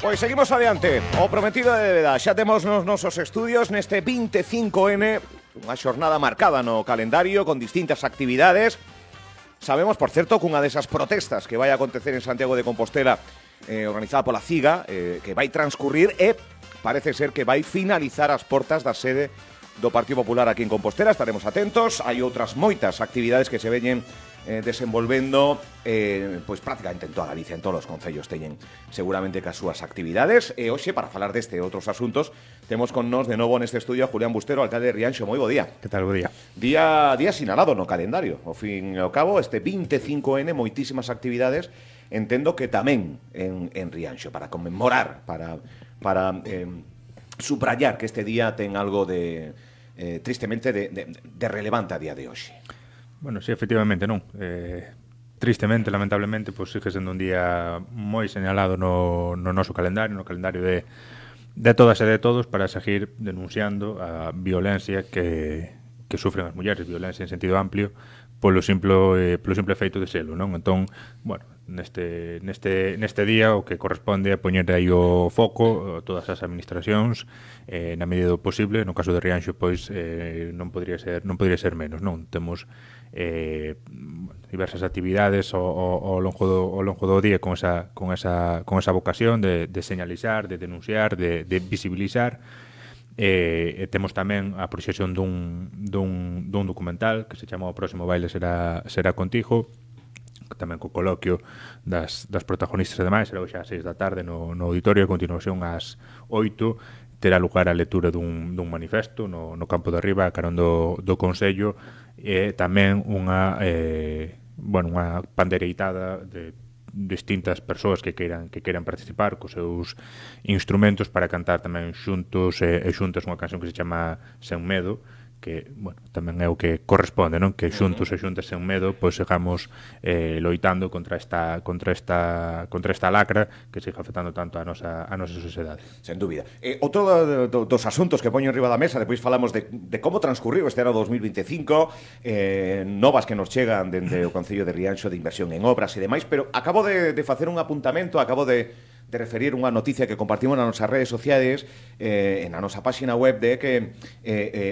Pois seguimos adiante. O prometido de débeda. Xa temos nos nosos estudios neste 25N, unha xornada marcada no calendario con distintas actividades. Sabemos, por certo, cunha desas protestas que vai acontecer en Santiago de Compostela, organizada pola CIGA, que vai transcurrir e parece ser que vai finalizar as portas da sede do Partido Popular aquí en Compostela. Estaremos atentos. Hai outras moitas actividades que se veñen desenvolvendo pois prácticamente en toda Galicia, en todos os concellos teñen seguramente que as súas actividades. E hoxe, para falar deste e outros asuntos, temos con nos de novo neste estudio a Julián Bustero, alcalde de Rianxo. Moi bo día. Que tal, bo día? Día sinalado no calendario. Ao fin e ao cabo, este 25N, moitísimas actividades, entendo que tamén en Rianxo, para conmemorar, para subrayar que este día ten algo de tristemente de relevante a día de hoxe. Bueno, sí, efectivamente, non. Tristemente, lamentablemente, pois sigue sendo un día moi señalado no noso calendario, no calendario de todas e de todos, para seguir denunciando a violencia que sufren as mulleres, violencia en sentido amplio, polo simple feito de selo, non? Entón, bueno, neste día o que corresponde é poñer aí o foco todas as administracións na medida do posible. No caso de Rianxo, pois non podría ser menos, non? Temos diversas actividades ao longo do día con esa vocación de señalizar, de denunciar, de visibilizar. Temos tamén a proxección dun documental que se chama O próximo baile será contigo, tamén co coloquio das protagonistas e demais. Será hoxe ás 6 da tarde no auditorio. A continuación ás 8 terá lugar a lectura dun manifesto no campo de arriba, a carón do Consello, e tamén unha pandereitada de distintas persoas que queiran participar cos seus instrumentos para cantar tamén xuntos e xuntas unha canción que se chama Sen Medo, que, bueno, tamén é o que corresponde, non? Que xuntos e xuntas sen medo, pois sigamos loitando contra esta lacra que siga afectando tanto a nosa sociedade. Sen dúbida. Outro dos asuntos que poño enriba da mesa, depois falamos de como transcurriu este ano 2025, novas que nos chegan dende o Concello de Rianxo de inversión en obras e demais, pero acabo de facer un apuntamento, acabo de referir unha noticia que compartimos nas nosas redes sociais, na nosa página web, de que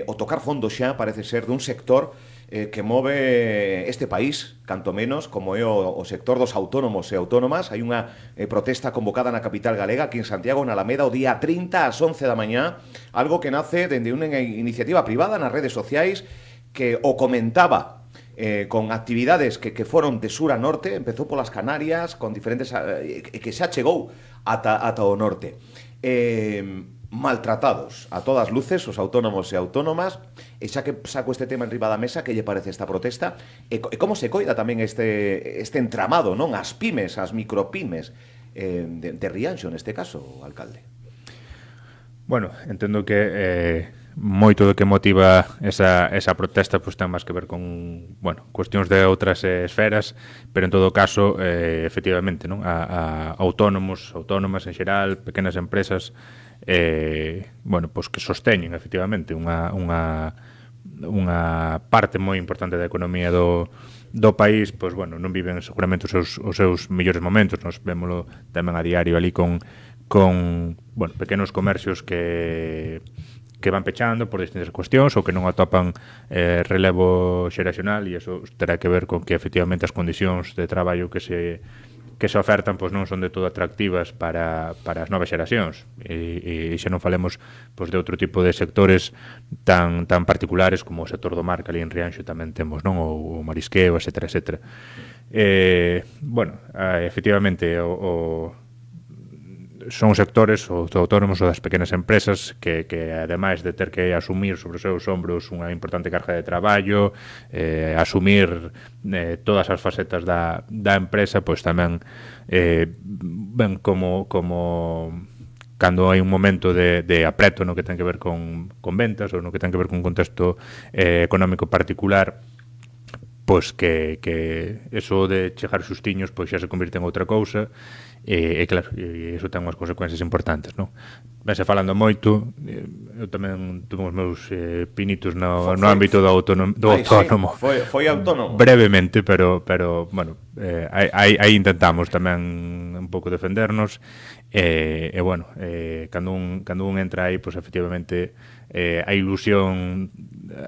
o tocar fondo xa parece ser dun sector que move este país, canto menos, como é o sector dos autónomos e autónomas. Hai unha protesta convocada na capital galega, aquí en Santiago, na Alameda, o día 30 ás 11 da mañá, algo que nace dende unha iniciativa privada nas redes sociais que o comentaba con actividades que foron de sur a norte. Empezou polas Canarias, con diferentes que xa chegou ata o norte. Maltratados a todas luces os autónomos e autónomas. E xa que saco este tema enriba da mesa, que lle parece esta protesta e como se coida tamén este entramado, non? As pymes, as micropymes de Rianxo, neste caso, alcalde. Bueno, entendo que moito do que motiva esa protesta pois ten máis que ver con, bueno, cuestións de outras esferas, pero en todo caso, efectivamente, non? A autónomos, autónomas en xeral, pequenas empresas, bueno, pois que sosteñen efectivamente unha parte moi importante da economía do país, pois, bueno, non viven seguramente os seus mellores momentos. Nos vémolo tamén a diario ali con bueno, pequenos comercios que van pechando por distintas cuestións ou que non atopan relevo xeracional, e iso terá que ver con que efectivamente as condicións de traballo que se ofertan pois non son de todo atractivas para as novas xeracións, e xa non falemos pois de outro tipo de sectores tan particulares como o sector do mar, que ali en Rianxo tamén temos, non? O marisqueo, etcétera. Bueno, efectivamente son sectores, os autónomos ou das pequenas empresas, que ademais de ter que asumir sobre os seus ombros unha importante carga de traballo, asumir todas as facetas da empresa, pois tamén ven como cando hai un momento de apreto no que ten que ver con ventas ou no que ten que ver con un contexto económico particular, pois que eso de chegar xustiños pois xa se convirte en outra cousa, e claro, e iso ten unhas consecuencias importantes, non? Vense falando moito, eu tamén tuve os meus pinitos no ámbito do autónomo. Foi autónomo. Brevemente, pero bueno, aí intentamos tamén un pouco defendernos, e bueno, cando un entra aí, pois efectivamente a ilusión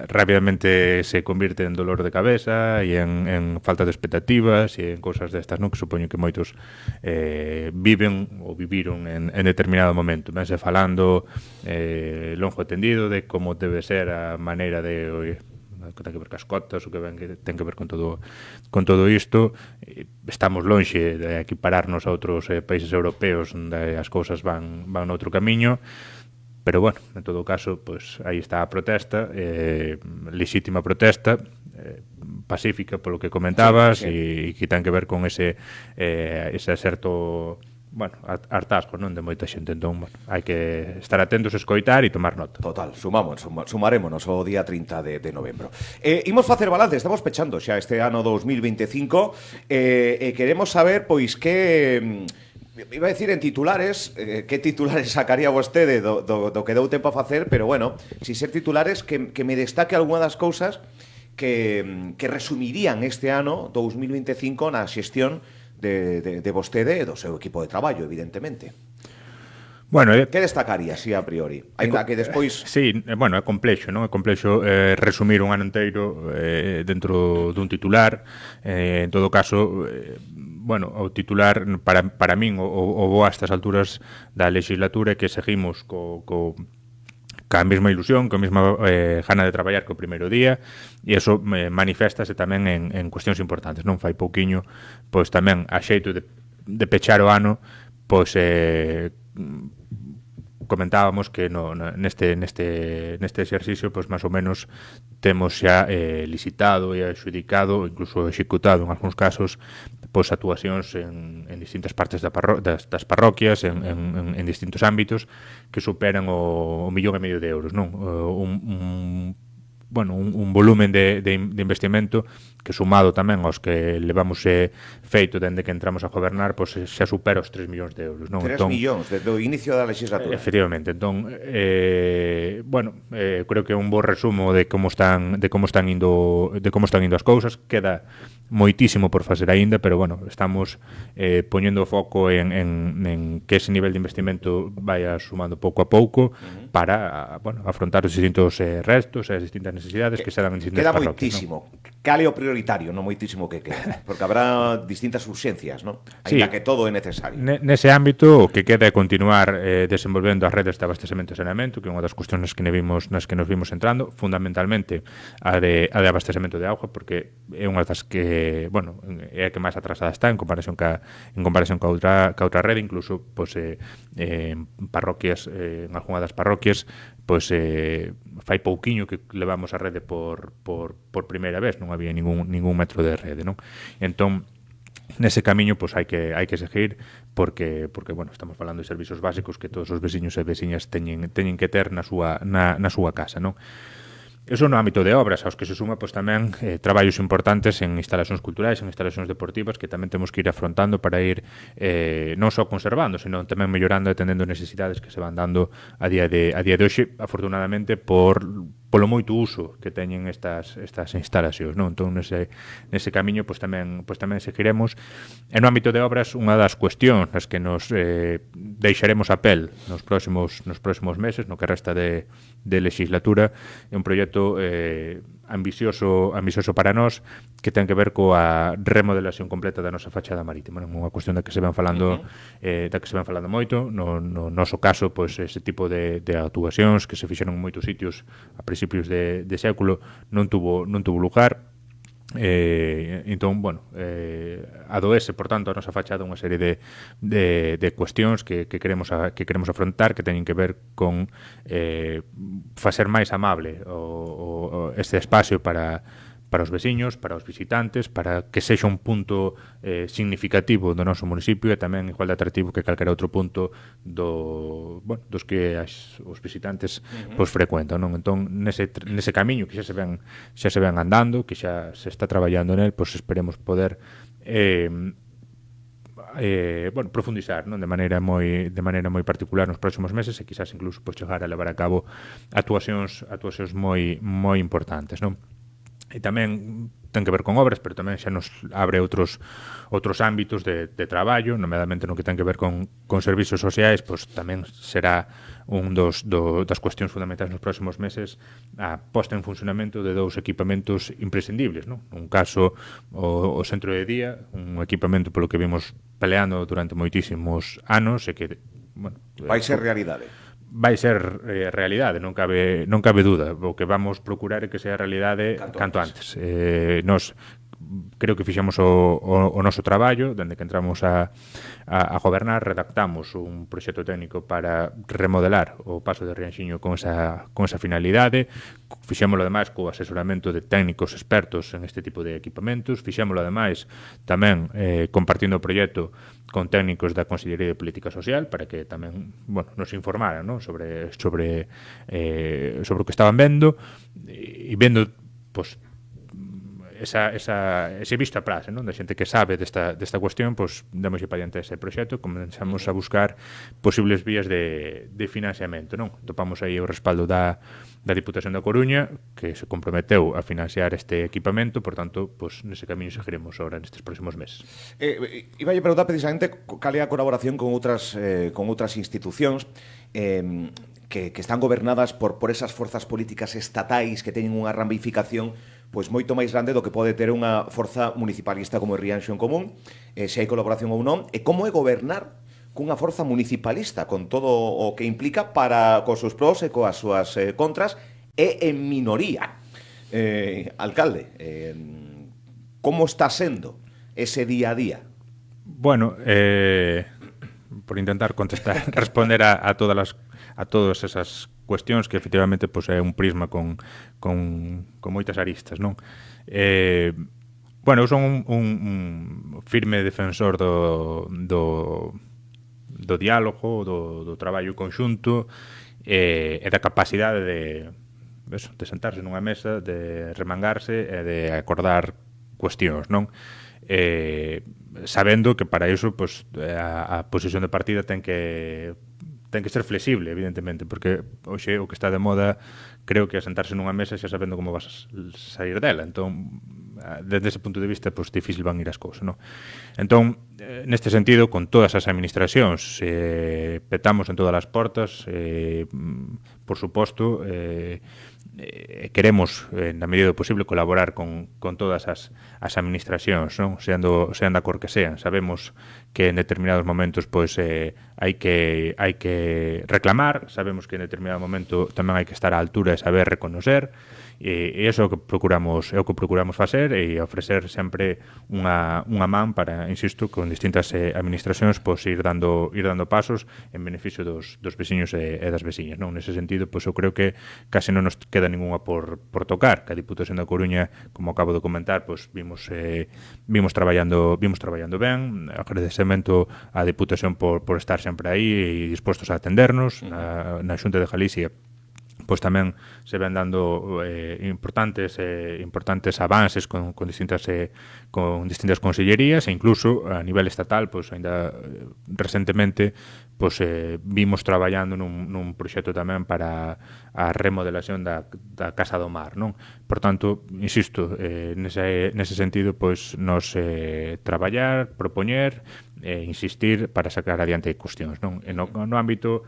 rápidamente se convirte en dolor de cabeza e en falta de expectativas e en cousas destas, non? Que supoño que moitos viven ou viviron en determinado momento. Vense falando longo tendido de como debe ser a maneira de que ten que ver cas cotas, o que ten que ver con todo isto. Estamos lonxe de equipararnos a outros países europeos onde as cousas van noutro camiño. Pero, bueno, en todo caso, pues aí está a protesta, lexítima protesta, pacífica, polo que comentabas, e que ten que ver con ese certo, bueno, hartazgo, non, de moita xente. Entón, bueno, hai que estar atentos, escoitar e tomar nota. Total, sumarémonos o día 30 de novembro. Imos facer balance, estamos pechando xa este ano 2025, e queremos saber, pois, que... Iba a decir en titulares, que titulares sacaría vostede do que deu tempo a facer, pero bueno, si ser titulares que me destaque algunha das cousas que resumirían este ano 2025 na xestión de vostede e do seu equipo de traballo, evidentemente. Bueno, que destacaría, si a priori? Ainda que despois... Sí, bueno, é complexo, non? É complexo resumir un ano inteiro dentro dun titular. En todo caso, bueno, o titular para min o bo a estas alturas da legislatura é que seguimos ca mesma ilusión, ca mesma gana de traballar co primeiro día, e iso maniféstase tamén en cuestións importantes, non? Fai pouquiño, pois tamén a xeito de pechar o ano, pois comentábamos que neste exercicio, pois máis ou menos temos xa licitado e adxudicado, incluso executado en algúns casos, pois actuacións en distintas partes das parroquias, en distintos ámbitos que superan o 1,5 millón de euros, non? Un volumen de investimento que sumado tamén aos que levamos feito dende que entramos a gobernar, pois xa supera os 3 millóns de euros, non? 3 millóns do inicio da legislatura. Efectivamente, entón creo que é un bo resumo de como están indo as cousas. Queda moitísimo por facer aínda, pero bueno, estamos poñendo o foco en que ese nivel de investimento vaya sumando pouco a pouco para, bueno, afrontar os distintos restos e as distintas necesidades que se dan en distintas parroquias. Queda moitísimo, ¿no? Cale o prioritario, non moitísimo que queda, porque habrá distintas urxencias, ¿no? Ainda que todo é necesario. Nese ámbito, o que queda é continuar desenvolvendo as redes de abastecemento e saneamento, que é unha das cuestións nas que nos vimos entrando, fundamentalmente a de abastecemento de auga, porque é unha das que, bueno, é a que máis atrasada está en comparación ca outra rede, incluso pois en parroquias, en algunha das parroquias, pois fai pouquiño que levamos a rede por primeira vez, non había ningún metro de rede, non? Entón, nese camiño pois hai que seguir porque bueno, estamos falando de servizos básicos que todos os veciños e veciñas teñen que ter na súa casa, non? Eso no ámbito de obras, aos que se suma pois tamén traballos importantes en instalacións culturais, en instalacións deportivas que tamén temos que ir afrontando para ir non só conservando, senón tamén mellorando e atendendo necesidades que se van dando a día de hoxe, afortunadamente polo moito uso que teñen estas instalacións, non? Entón nese camiño pois tamén seguiremos. E no ámbito de obras, unha das cuestións nas que nos deixaremos a pel nos próximos meses, no que resta de legislatura, é un proxecto ambicioso para nós que ten que ver coa remodelación completa da nosa fachada marítima, non? Unha cuestión da que se ven falando moito no noso caso, pois ese tipo de actuacións que se fixeron en moitos sitios a principios de século non tuvo lugar. Entón, bueno, adoese, por tanto, a nosa fachada unha serie de cuestións que queremos afrontar, que teñen que ver con facer máis amable este espacio para os veciños, para os visitantes, para que sexa un punto significativo do noso municipio e tamén igual de atractivo que calquera outro punto dos que os visitantes pois frecuentan, non? Entón, nese camiño que xa se ven andando, que xa se está traballando nel, pois esperemos poder bueno, profundizar, non, de maneira moi particular nos próximos meses e quizás incluso pois chegar a levar a cabo actuacións moi importantes, non? E tamén ten que ver con obras, pero tamén xa nos abre outros ámbitos de traballo, nomeadamente no que ten que ver con servizos sociais, pois tamén será das cuestións fundamentais nos próximos meses a posta en funcionamento de 2 equipamentos imprescindibles, non? Un caso, o centro de día, un equipamento polo que vimos peleando durante moitísimos anos e que, bueno, vai ser realidade. Vai ser realidade, non cabe dúda. O que vamos procurar é que sea realidade canto antes. Nos creo que fixemos o noso traballo, dende que entramos a gobernar, redactamos un proxecto técnico para remodelar o paso de Rianxiño con esa finalidade. Fixémolo ademais co asesoramento de técnicos expertos en este tipo de equipamentos. Fixémolo ademais tamén compartindo o proxecto con técnicos da Consellería de Política Social para que tamén, bueno, nos informaran, ¿no? sobre o que estaban vendo e vendo, pois, ese visto a praxe, non? Da xente que sabe desta cuestión, pois démoslle para diante ese proxecto, comenzamos a buscar posibles vías de financiamento, non? Topamos aí o respaldo da Diputación da Coruña, que se comprometeu a financiar este equipamento, por tanto, pois nese camiño seguiremos ahora nestes próximos meses. Iba a preguntar precisamente cal é a colaboración con outras institucións que están gobernadas por esas forzas políticas estatais que teñen unha ramificación pois moito máis grande do que pode ter unha forza municipalista como Rianxo en Común, se hai colaboración ou non, e como é gobernar cunha forza municipalista con todo o que implica para cos seus pros e coas súas contras e en minoría. Alcalde, como está sendo ese día a día? Bueno, por intentar responder a todas esas cuestións que efectivamente pois, é un prisma con moitas aristas, non? Bueno, eu son un firme defensor do diálogo, do traballo conxunto e da capacidade de sentarse nunha mesa, de remangarse e de acordar cuestións, non? Sabendo que para iso pois, a posición de partida ten que ser flexible, evidentemente, porque hoxe o que está de moda creo que é sentarse nunha mesa xa sabendo como vas a sair dela. Entón, desde ese punto de vista, pois difícil van ir as cousas, non? Entón, neste sentido, con todas as administracións, petamos en todas as portas, por suposto, queremos, na medida do posible, colaborar con todas as administracións, non? Sean da cor que sean. Sabemos que en determinados momentos pois hai que reclamar, sabemos que en determinado momento tamén hai que estar á altura e saber reconocer, e iso é o que procuramos facer e ofrecer sempre unha man para, insisto, con distintas administracións pois ir dando pasos en beneficio dos veciños e das veciñas, non? Nese sentido, pois eu creo que case non nos queda ningunha por tocar, que a Diputación da Coruña, como acabo de comentar, pois vimos traballando ben. Agradecemento á Diputación por estar sempre aí e dispostos a atendernos. Na Xunta de Galicia pois tamén se ven dando importantes avances con distintas consellerías e incluso a nivel estatal, pois aínda recentemente pois vimos traballando nun proxecto tamén para a remodelación da Casa do Mar, non? Por tanto, insisto, nese sentido, pois nos traballar, propoñer insistir para sacar adiante cuestións, non? E no ámbito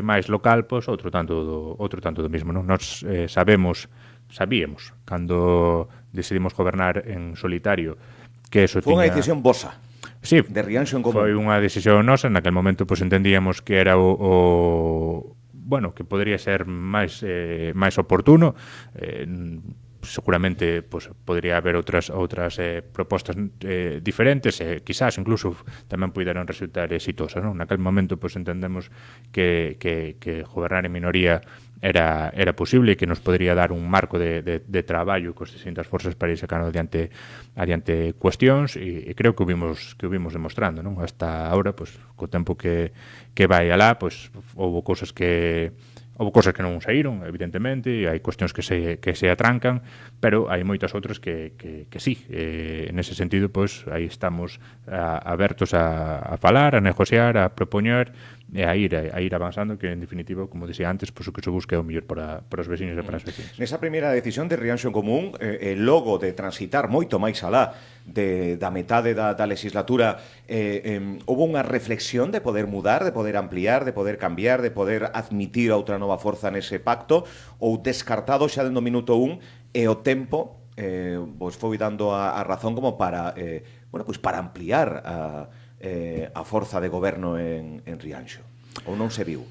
máis local, pois outro tanto do mesmo, non? Nós sabíamos cando decidimos gobernar en solitario que eso Foi unha decisión vosa. Sí, de Rianxo en Común. Foi unha decisión nosa, naquel momento pois entendíamos que era bueno, que podría ser máis oportuno. Seguramente pois, podría haber outras propostas diferentes e quizás incluso tamén puderan resultar exitosas, non? Naquel momento pois, entendemos que gobernar en minoría era posible e que nos podría dar un marco de traballo cos distintas forzas para ir sacando adiante cuestións e creo que o vimos demostrando, non? Hasta agora, pois, co tempo que vai alá, pois, houve cousas que Houve cosas que non saíron, evidentemente, e hai cuestións que se atrancan, pero hai moitas outras que sí. Nese sentido, pois, aí estamos abertos a falar, a negociar, a propoñer e a ir avanzando, que en definitiva, como dixía antes, pois o que se busca é o mellor para os veciños e para as veciñas. Nesa primeira decisión de Rianxo en Común, logo de transitar moito máis alá da metade da legislatura, houve unha reflexión de poder mudar, de poder ampliar, de poder cambiar, de poder admitir outra nova forza nese pacto, ou descartado xa dentro do minuto 1 e o tempo pois foi dando a razón como para para ampliar a forza de goberno en Rianxo, ou non se viu?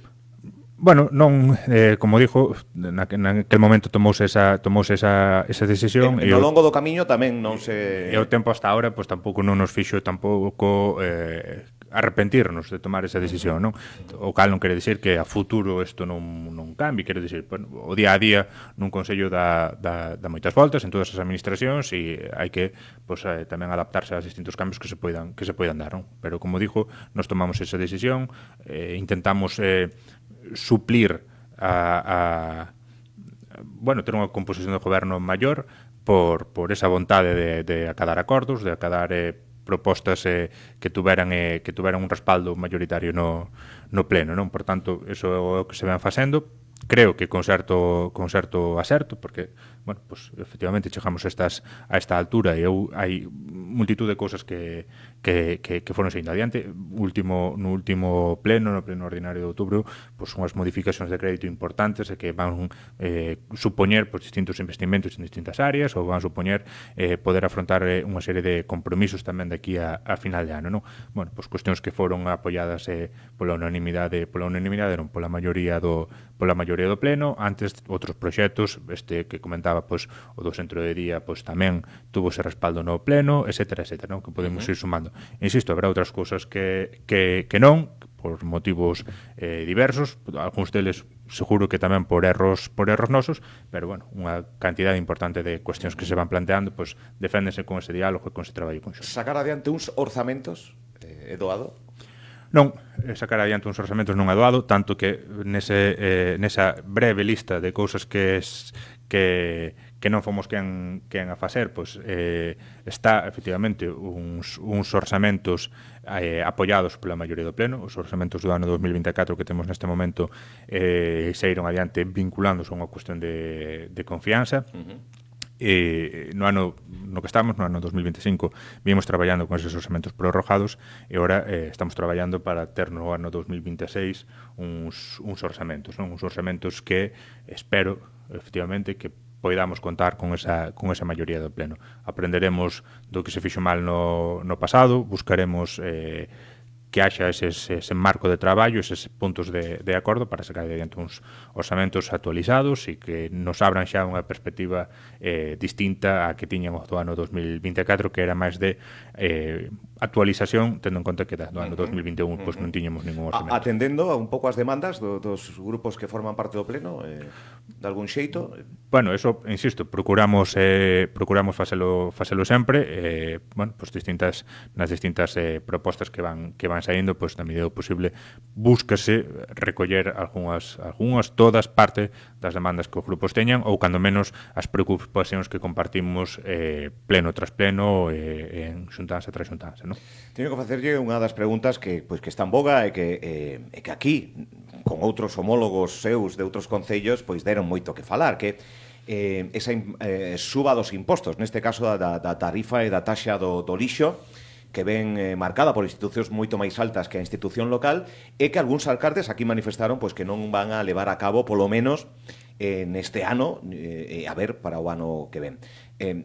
Bueno, non, como dixo, naquel momento tomouse esa decisión e no longo do camiño tamén non se... E o tempo hasta ahora pois tampouco non nos fixo tampouco arrepentirnos de tomar esa decisión, non? O cal non quere dicir que a futuro isto non cambie, quere dicir, bueno, o día a día nun consello dá moitas voltas en todas as administracións e hai que pois, tamén adaptarse aos distintos cambios que se poidan dar, non? Pero como dixo, nos tomamos esa decisión, intentamos suplir ter unha composición de goberno maior por esa vontade de acadar acordos, de acadar propostas que tuveran un respaldo mayoritario no pleno, non? Por tanto, eso é o que se ven facendo. Creo que con certo acerto, porque, bueno, pues, efectivamente chegamos a esta altura e hai multitud de cousas que foron saindo adiante. No último pleno, no pleno ordinario de outubro, pues, unhas modificacións de crédito importantes e que van supoñer pues, distintos investimentos en distintas áreas ou van supoñer poder afrontar unha serie de compromisos tamén de aquí a final de ano, non? Bueno, pues, cuestións que foron apoiadas pola unanimidade non, pola maioría do pleno. Antes outros proxectos, que comentaba, pois, o do centro de día, pois tamén tuvo ese respaldo no pleno, etcétera, non? Que podemos ir sumando. Insisto, habrá outras cousas que non, por motivos diversos, algúns deles seguro que tamén por erros nosos, pero, bueno, unha cantidade importante de cuestións que se van planteando, pois, deféndense con ese diálogo e con ese traballo conxunto. Sacar adiante uns orzamentos é doado? Non, sacar adiante uns orzamentos non é doado, tanto que nesa breve lista de cousas que non fomos quen a facer, pois está efectivamente uns orzamentos apoiados pola maioría do pleno. Os orzamentos do ano 2024 que temos neste momento saíron adiante vinculándose a unha cuestión de confianza. No ano no que estamos, no ano 2025, vimos traballando con esos orzamentos prorrogados e agora estamos traballando para ter no ano 2026 uns orzamentos, non? Uns orzamentos que espero, efectivamente, que poidamos contar con esa maioría do pleno. Aprenderemos do que se fixo mal no pasado, buscaremos que haxa ese marco de traballo, eses puntos de acordo para sacar adiante uns orzamentos actualizados e que nos abran xa unha perspectiva distinta a que tiñan do ano 2024, que era máis de actualización, tendo en conta que do ano 2021 pois non tiñamos ningún orzamento. Atendendo un pouco as demandas dos grupos que forman parte do pleno, de algún xeito? Bueno, eso, insisto, procuramos facelo sempre, pues nas distintas propostas que van saíndo, pois, na medida do posible, búscase recoller algunhas, todas, parte das demandas que os grupos teñan, ou, cando menos, as preocupacións que compartimos pleno tras pleno, en xuntanza tras xuntanza, non? Teño que facerlle unha das preguntas que está en boga e que aquí, con outros homólogos seus de outros concellos, pois deron moito que falar, que esa suba dos impostos, neste caso da tarifa e da taxa do lixo, que ven marcada por institucións moito máis altas que a institución local, e que algúns alcaldes aquí manifestaron pois que non van a levar a cabo, polo menos neste ano, a ver para o ano que ven.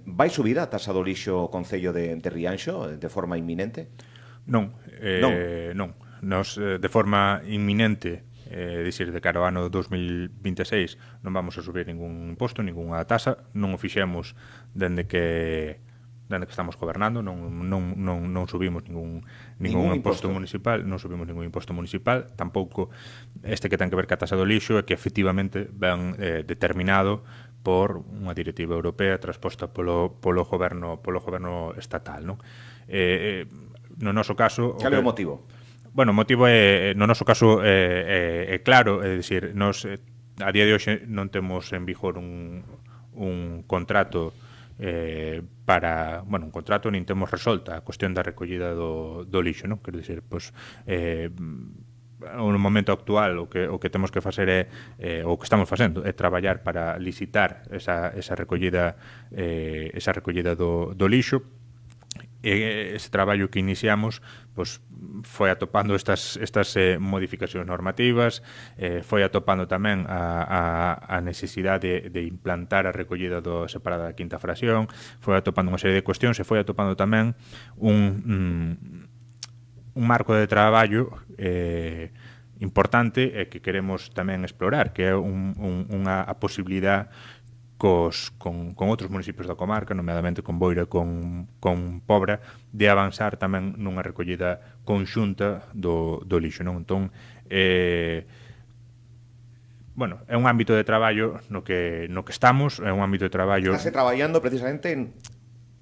Vai subir a taxa do lixo o Concello de Rianxo de forma inminente? Non. Nos, de forma inminente, dicir, de cara ao ano 2026, non vamos a subir ningún imposto, ninguna tasa, non o fixemos dende que estamos gobernando, non subimos ningún imposto municipal, non subimos ningún imposto municipal, tampouco este que ten que ver ca tasa do lixo, é que efectivamente ben determinado por unha directiva europea trasposta polo goberno estatal, non? No noso caso... Cal é o motivo? Bueno, o motivo no noso caso é claro, é dicir, nos a día de hoxe non temos en vigor un contrato para, bueno, un contrato nin temos resolta a cuestión da recollida do lixo, non? Quero dicir, pois no momento actual o que temos que facer é o que estamos facendo é traballar para licitar esa recollida do lixo. E ese traballo que iniciamos pois, foi atopando estas modificacións normativas, foi atopando tamén a necesidade de implantar a recollida separada da quinta fracción, foi atopando unha serie de cuestións e foi atopando tamén un marco de traballo importante e que queremos tamén explorar, que é a posibilidade con outros municipios da comarca, nomeadamente con Boira, con Pobra, de avanzar tamén nunha recollida conxunta do lixo, non? Entón, bueno, é un ámbito de traballo no que estamos, é un ámbito de traballo... Estase traballando precisamente en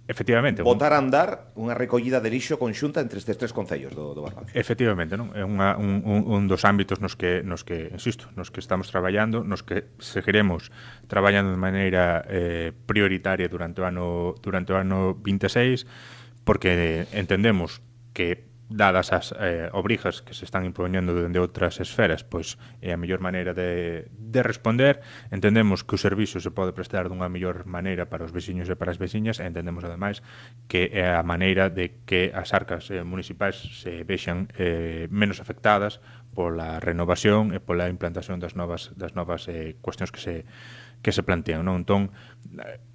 efectivamente, botar a andar unha recollida de lixo conxunta entre estes tres concellos do Barbanza. Efectivamente, non? É un dos ámbitos nos que, insisto, nos que estamos traballando, nos que seguiremos traballando de maneira prioritaria durante o ano 26, porque entendemos que dadas as obrigas que se están impoñendo dende outras esferas, pois é a mellor maneira de responder. Entendemos que o servizo se pode prestar dunha mellor maneira para os veciños e para as veciñas, e entendemos ademais que é a maneira de que as arcas municipais se vexan menos afectadas pola renovación e pola implantación das novas cuestións que se plantean, non? Entón,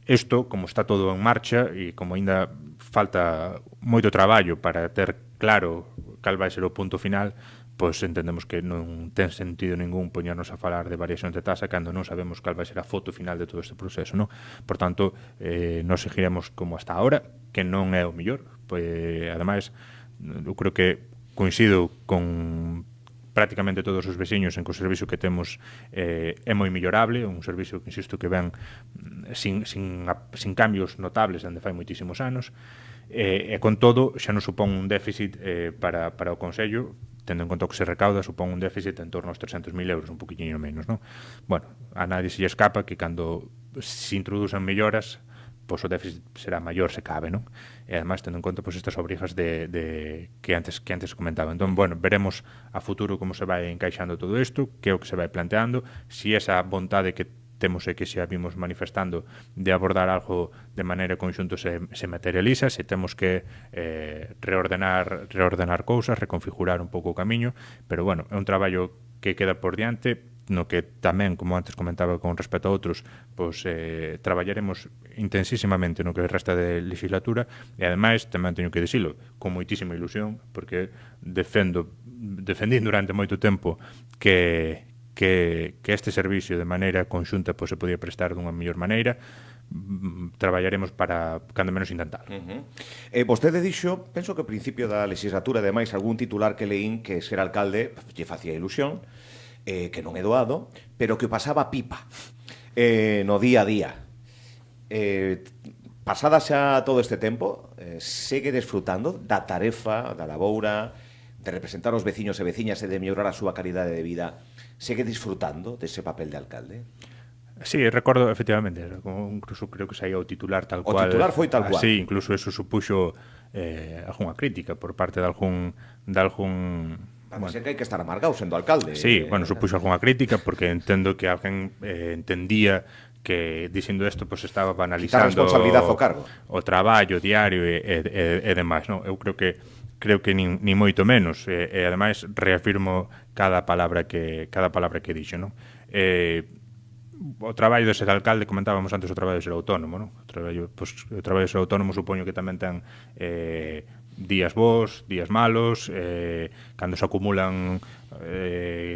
isto, como está todo en marcha e como aínda falta moito traballo para ter claro cal vai ser o punto final, pois entendemos que non ten sentido ningún poñernos a falar de variacións de tasa cando non sabemos cal vai ser a foto final de todo este proceso, non? Por tanto, nos seguiremos como hasta ahora, que non é o mellor, pois, ademais, eu creo que coincido con prácticamente todos os veciños en que o servizo que temos é moi mellorable, un servizo que insisto que ven sin cambios notables dende fai moitísimos anos, e con todo xa non supón un déficit para o Concello, tendo en conta o que se recauda, supón un déficit en torno aos 300.000 euros, un poquinho menos, non? Bueno, a nadie se lle escapa que cando se introducen melloras, pois o déficit será maior se cabe, non? E ademais tendo en conta pois estas obrigas que antes comentaba. Entón, bueno, veremos a futuro como se vai encaixando todo isto, que é o que se vai planteando, si esa vontade que temos e que xa vimos manifestando de abordar algo de maneira conxunto se materializa, se temos que reordenar cousas, reconfigurar un pouco o camiño, pero bueno, é un traballo que queda por diante, no que tamén, como antes comentaba con respecto a outros, pois traballaremos intensísimamente no que resta de legislatura e ademais tamén teño que dicilo con moitísima ilusión, porque defendín durante moito tempo que este servicio de maneira conxunta pois se podía prestar dunha mellor maneira. Traballaremos para, cando menos, intentar. Vostede dixo, penso que ao principio da legislatura, ademais, algún titular que leín que ser alcalde lle facía ilusión, que non é doado, pero que o pasaba pipa no día a día. Pasada xa todo este tempo, segue desfrutando da tarefa, da laboura, de representar os veciños e veciñas e de mellorar a súa calidade de vida. Segue disfrutando dese papel de alcalde? Sí, recordo, efectivamente, incluso creo que saía o titular tal cual. O titular foi tal cual. Sí, incluso eso supuxo algunha crítica por parte de algún Bueno, que hai que estar amargado sendo alcalde. Sí, bueno, supuxo algunha crítica porque entendo que alguén entendía que dicindo isto pues estaba banalizando o traballo diario e demais, non? Eu creo que nin moito menos e ademais reafirmo cada palabra que dixo, non? O traballo de ser alcalde, comentábamos antes o traballo de ser autónomo, non? O traballo de ser autónomo supoño que tamén ten días bons, días malos, cando se acumulan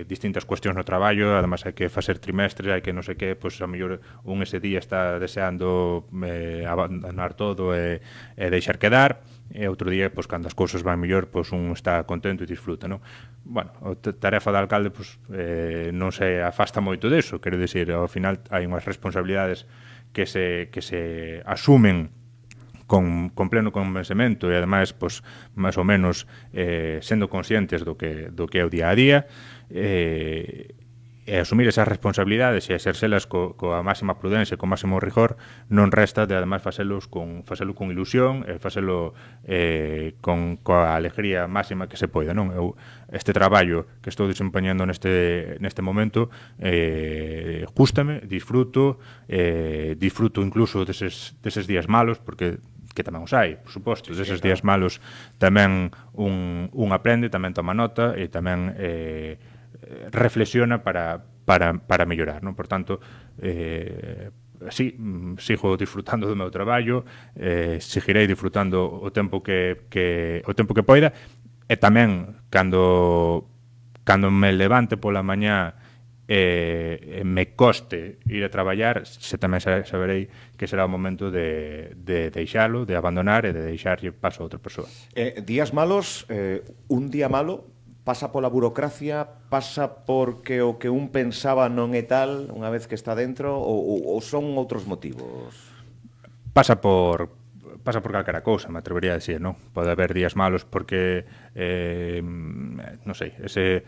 distintas cuestións no traballo, además hai que facer trimestres, hai que non sei que, pois a mellor un ese día está deseando abandonar todo e deixar quedar, e outro día, pois cando as cousas van mellor, pois un está contento e disfruta, non? Bueno, a tarefa de alcalde pois non se afasta moito deso, quero dicir, ao final hai unhas responsabilidades que se asumen con pleno convencemento e ademais pois máis ou menos sendo conscientes do que é o día a día, e E asumir esas responsabilidades e exercelas coa máxima prudencia, co máximo rigor, non resta de, ademais, facelo con ilusión e facelo coa alegría máxima que se poida, non? Eu, este traballo que estou desempeñando neste momento, gústame, disfruto incluso deses días malos, porque que tamén os hai, por suposto, deses días malos tamén un aprende, tamén toma nota e tamén reflexiona para mellorar, non? Por tanto, sí, sigo disfrutando do meu traballo, seguirei disfrutando o tempo que poida, e tamén cando me levante pola mañá me coste ir a traballar, se tamén saberei que será o momento de deixalo, de abandonar e de deixarlle paso a outra persoa. Días malos, un día malo pasa pola burocracia, pasa porque o que un pensaba non é tal unha vez que está dentro, ou son outros motivos? Pasa por calquera cousa, me atrevería a decir, non? Pode haber días malos porque non sei, ese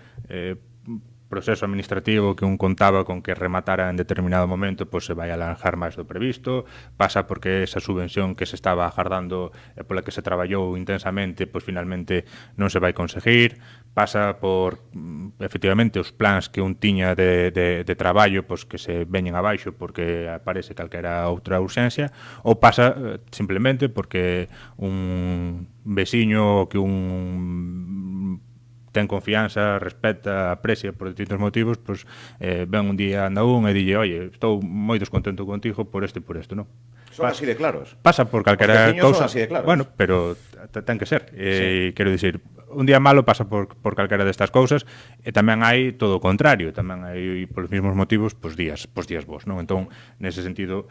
proceso administrativo que un contaba con que rematara en determinado momento, pois se vai alanjar máis do previsto, pasa porque esa subvención que se estaba agardando e pola que se traballou intensamente, pois finalmente non se vai conseguir, pasa por, efectivamente, os plans que un tiña de traballo, pois que se veñen abaixo porque aparece calquera outra urxencia, ou pasa simplemente porque un veciño que un ten confianza, respeta, aprecia por distintos motivos, pois ven un día anda un e dille, oye, estou moi descontento contigo por isto e por isto, non? Son así de claros. Pasa por calquera cousa. Son así de claros. Bueno, pero ten que ser. Quero dicir, un día malo pasa por calquera destas cousas, e tamén hai todo o contrario, tamén hai, polos mesmos motivos, pois días bons, non? Entón, nese sentido,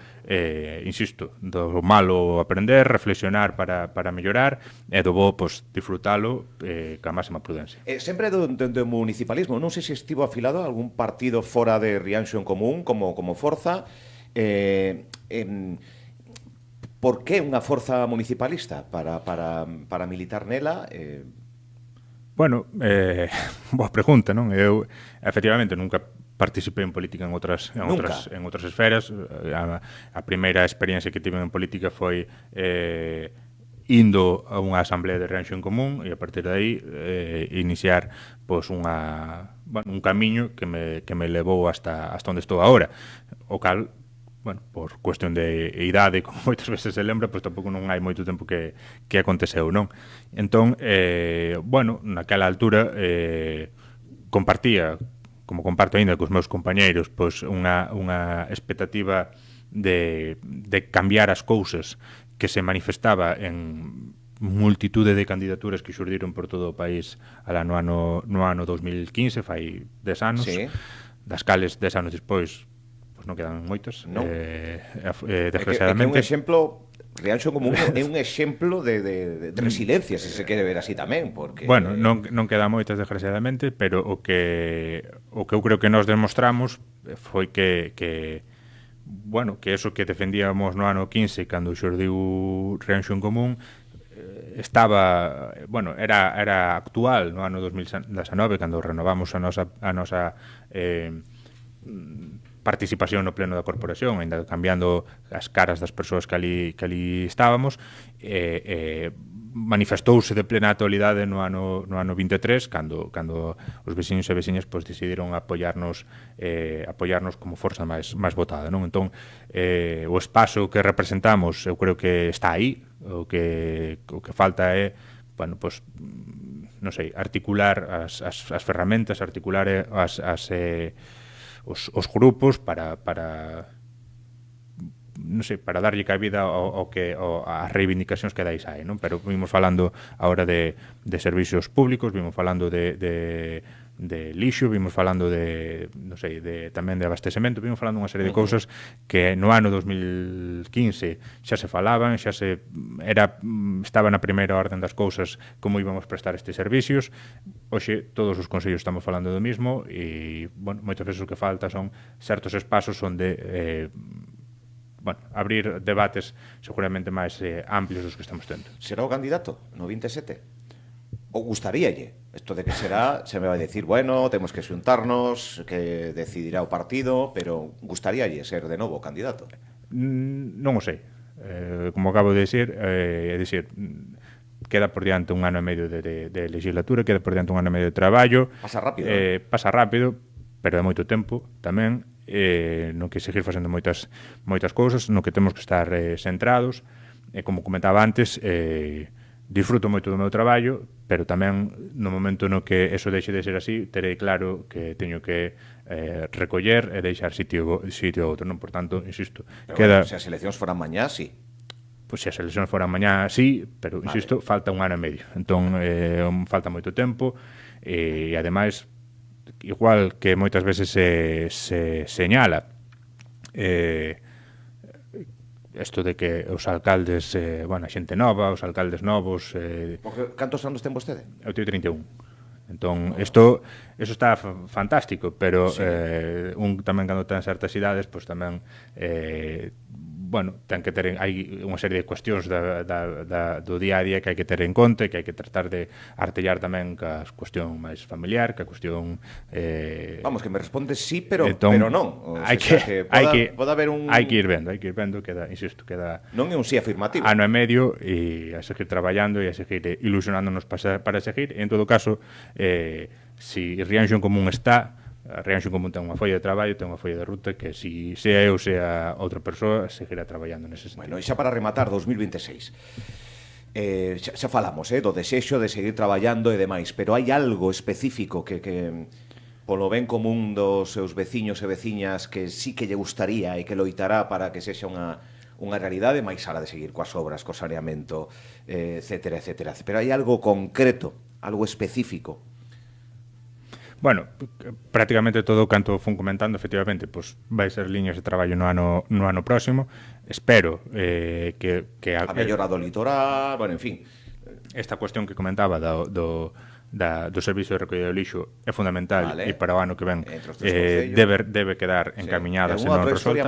insisto, do malo aprender, reflexionar para mellorar, e do bo, pois, disfrutalo ca máxima prudencia. Sempre do municipalismo, non sei se estivo afilado a algún partido fora de Rianxo en Común, como Forza, por que unha forza municipalista para militar nela? Bueno, boa pregunta, non? Eu, efectivamente, nunca participei en política en outras esferas. A primeira experiencia que tive en política foi indo a unha asamblea de Rianxo en Común e a partir de aí iniciar pois un camiño que me levou hasta onde estou agora, o cal, bueno, por cuestión de idade, como moitas veces se lembra, pois tampouco non hai moito tempo que aconteceu, non? Entón, bueno, naquela altura compartía, como comparto aínda cos meus compañeiros, pois unha expectativa de cambiar as cousas que se manifestaba en multitude de candidaturas que xurdiron por todo o país no ano 2015, fai 10 anos, sí, das cales 10 anos despois non quedan moitas, desgraciadamente. É un exemplo, Rianxo Común é un exemplo de resiliencia, se se quere ver así tamén, porque... Bueno, non quedan moitas, desgraciadamente, pero o que eu creo que nos demostramos foi que bueno, que eso que defendíamos no ano 15 cando xurdiu Rianxo en Común estaba, bueno, era actual no ano 2019 cando renovamos a nosa participación no pleno da corporación, ainda cambiando as caras das persoas que ali estábamos, manifestouse de plena actualidade no ano 23 cando os veciños e veciñas pois decidiron apoiarnos como forza máis votada, non? Entón, o espazo que representamos eu creo que está aí, o que falta é, bueno, pois non sei, articular as ferramentas, articular os grupos para non sei, para darlle cabida ás reivindicacións que dais hai, non? Pero vimos falando agora de servicios públicos, vimos falando de lixo, vimos falando non sei, tamén de abastecemento, vimos falando unha serie de cousas que no ano 2015 xa se falaban, estaba na primeira orden das cousas como íbamos prestar estes servicios. Hoxe todos os consellos estamos falando do mismo e, bueno, moitas veces o que falta son certos espazos onde bueno, abrir debates seguramente máis amplios dos que estamos tendo. Será o candidato no 27? O gustaríalle? Isto de que será, se me vai decir, bueno, temos que xuntarnos, que decidirá o partido, pero gustaríalle ser de novo candidato? Non o sei. Como acabo de decir, queda por diante un ano e medio de legislatura, queda por diante un ano e medio de traballo. Pasa rápido, Pasa rápido, pero é moito tempo tamén, no que seguir facendo moitas cousas, no que temos que estar centrados. Como comentaba antes, disfruto moito do meu traballo, pero tamén no momento no que eso deixe de ser así, terei claro que teño que recoller e deixar sitio a outro, non? Por tanto, insisto, Pero bueno, se as eleccións foran mañá, sí. Pois se as eleccións foran mañá, sí, pero, insisto, falta un ano e medio. Entón, falta moito tempo e, ademais, igual que moitas veces se señala isto de que os alcaldes, a xente nova, os alcaldes novos... Porque cantos anos ten vostede? Eu teño 31. Entón, eso está fantástico, pero sí. Un tamén cando ten certas idades, pois tamén ten que ter hai unha serie de cuestións do día a día que hai que ter en conta, que hai que tratar de artellar tamén ca cuestión máis familiar, ca cuestión Vamos, que me respondes sí, pero non. Hai que haber un... hai que ir vendo, queda non é un sí afirmativo. Ano e medio e a seguir traballando e a seguir ilusionándonos para seguir, e en todo caso si Rianxo en Común está, Rianxo en Común ten unha folla de traballo, ten unha folla de ruta que si sea eu, sea outra persoa, seguirá traballando nese sentido. Bueno, e xa para rematar 2026, xa falamos do desexo de seguir traballando e demais, pero hai algo específico que polo ben común dos seus veciños e veciñas que sí que lle gustaría e que loitará para que sexa unha realidade máis ala de seguir coas obras, co saneamento, etcétera, etcétera. Pero hai algo concreto, algo específico. Bueno, prácticamente todo o canto fun comentando, efectivamente, pois vai ser liñas de traballo no ano próximo. Espero que a mellora do litoral, bueno, en fin. Esta cuestión que comentaba do servicio de recollida do lixo é fundamental, e para o ano que ven debe quedar encamiñada, se non resolta.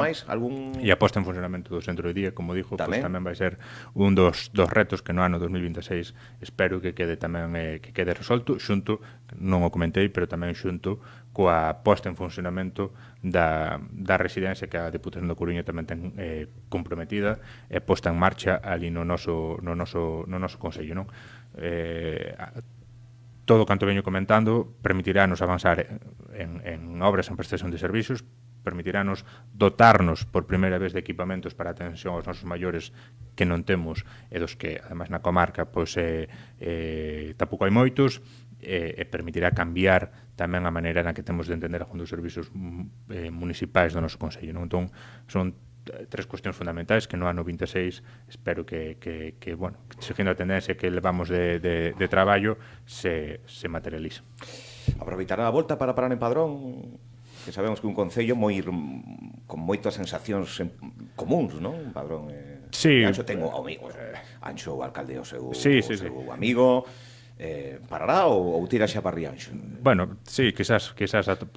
E a posta en funcionamento do centro de día, como dixo, tamén vai ser un dos retos que no ano 2026 espero que quede tamén que quede resolto, xunto, non o comentei, pero tamén xunto coa posta en funcionamento da residencia que a Deputación da Coruña tamén ten comprometida e posta en marcha ali no noso Consello, non? Todo o canto veño comentando permitirános avanzar en obras en prestación de servicios, permitirános dotarnos por primeira vez de equipamentos para a atención aos nosos maiores que non temos e dos que, además, na comarca pois tampouco hai moitos, e permitirá cambiar tamén a maneira na que temos de entender a fondo os servicios municipais do noso Consello, non? Entón, son tres cuestións fundamentais que no ano 26 espero que seguindo a tendencia que levamos de traballo se materializa. Aproveitará a volta para parar en Padrón, que sabemos que un concello con moitas sensacións comuns, non? Padrón, sí. Anxo ten amigos, Anxo o alcalde o seu amigo. Parará ou tira xa para Rianxo? Bueno, sí, quizás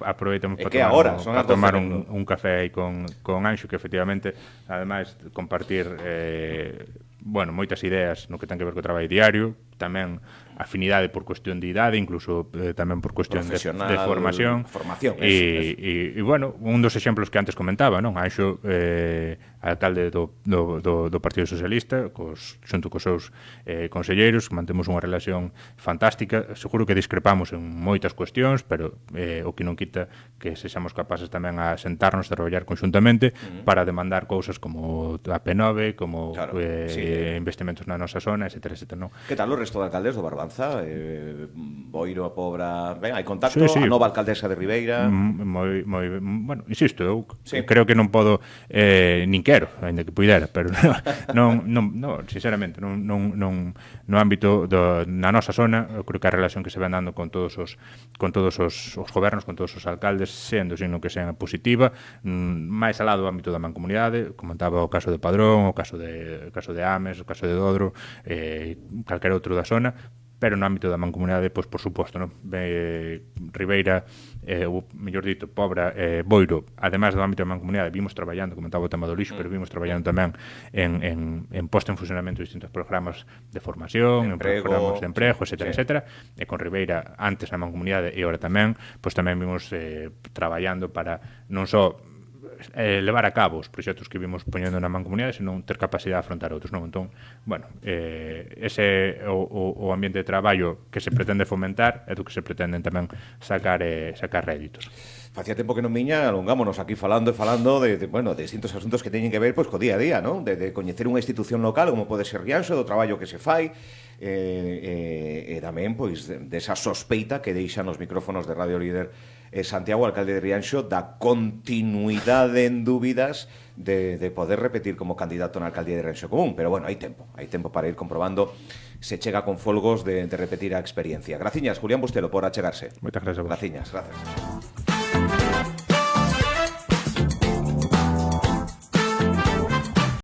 aproveitemos para tomar un café aí con Anxo, que efectivamente, ademais, compartir moitas ideas no que ten que ver co traballo diario, tamén afinidade por cuestión de idade, incluso tamén por cuestión de formación. E un dos exemplos que antes comentaba, non? Anxo, alcalde do Partido Socialista, xunto cos seus conselleiros, mantemos unha relación fantástica. Seguro que discrepamos en moitas cuestións, pero o que non quita que sexamos capaces tamén a sentarnos a traballar conxuntamente para demandar cousas como a P9, como investimentos na nosa zona, etcétera, non? Que tal o resto de alcaldes do Barbanza? Boiro, a Pobra... Ben, hai contacto? A nova alcaldesa de Ribeira? Bueno, insisto, eu creo que non podo nin quero, ainda que puidera, pero non, sinceramente, no ámbito na nosa zona, eu creo que a relación que se ven dando con todos os gobernos, con todos os alcaldes, sendo sino que sean positiva, máis alá do ámbito da mancomunidade, comentaba o caso de Padrón, o caso de Ames, o caso de Dodro, calquera outro da zona, pero no ámbito da mancomunidade, pois, por suposto, non? Ribeira ou mellor dito, Pobra, Boiro, ademais do ámbito da mancomunidade, vimos traballando, comentaba o tema do lixo, pero vimos traballando tamén en posta en funcionamento de distintos programas de formación, en programas de emprego, etcétera. E con Ribeira, antes na mancomunidade e agora tamén, pois tamén vimos traballando para non só levar a cabo os proxectos que vimos poñendo na mancomunidade, senón ter capacidade de afrontar outros, non? Entón, bueno, ese o ambiente de traballo que se pretende fomentar é do que se pretenden tamén sacar réditos. Facía tempo que non miña, alongámonos aquí falando de distintos asuntos que teñen que ver pois co día a día, non? De coñecer unha institución local como pode ser Rianxo, do traballo que se fai, e tamén pois desa sospeita que deixan os micrófonos de Radio Líder Santiago, alcalde de Rianxo, da continuidade en dúbidas de poder repetir como candidato na alcaldía de Rianxo Común. Pero bueno, hai tempo para ir comprobando se chega con folgos de repetir a experiencia. Graciñas, Julián Bustelo, por achegarse. Moitas gracias a vos. Graciñas.